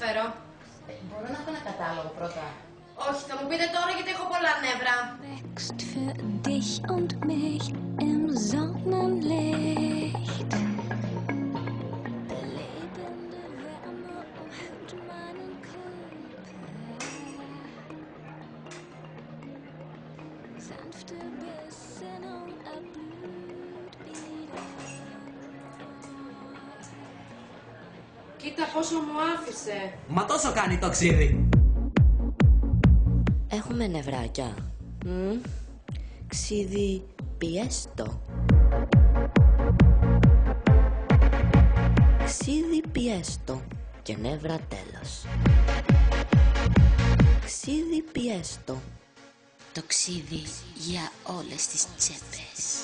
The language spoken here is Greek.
φέρω? Μπορώ να έχω ένα κατάλογο πρώτα? Όχι, θα μου πείτε τώρα γιατί έχω πολλά νεύρα. Wächst für dich und mich im Sonnenlicht. Belebende Wärme umhüllt meinen Körper. Sanfte Besinnung erblüht wieder. Κοίτα πόσο μου άφησε. Μα τόσο κάνει το ξύδι. Έχουμε νευράκια. Ξύδι πιέστο. Ξύδι πιέστο και νεύρα τέλος. Ξύδι πιέστο. Το ξύδι για όλες τις τσέπες.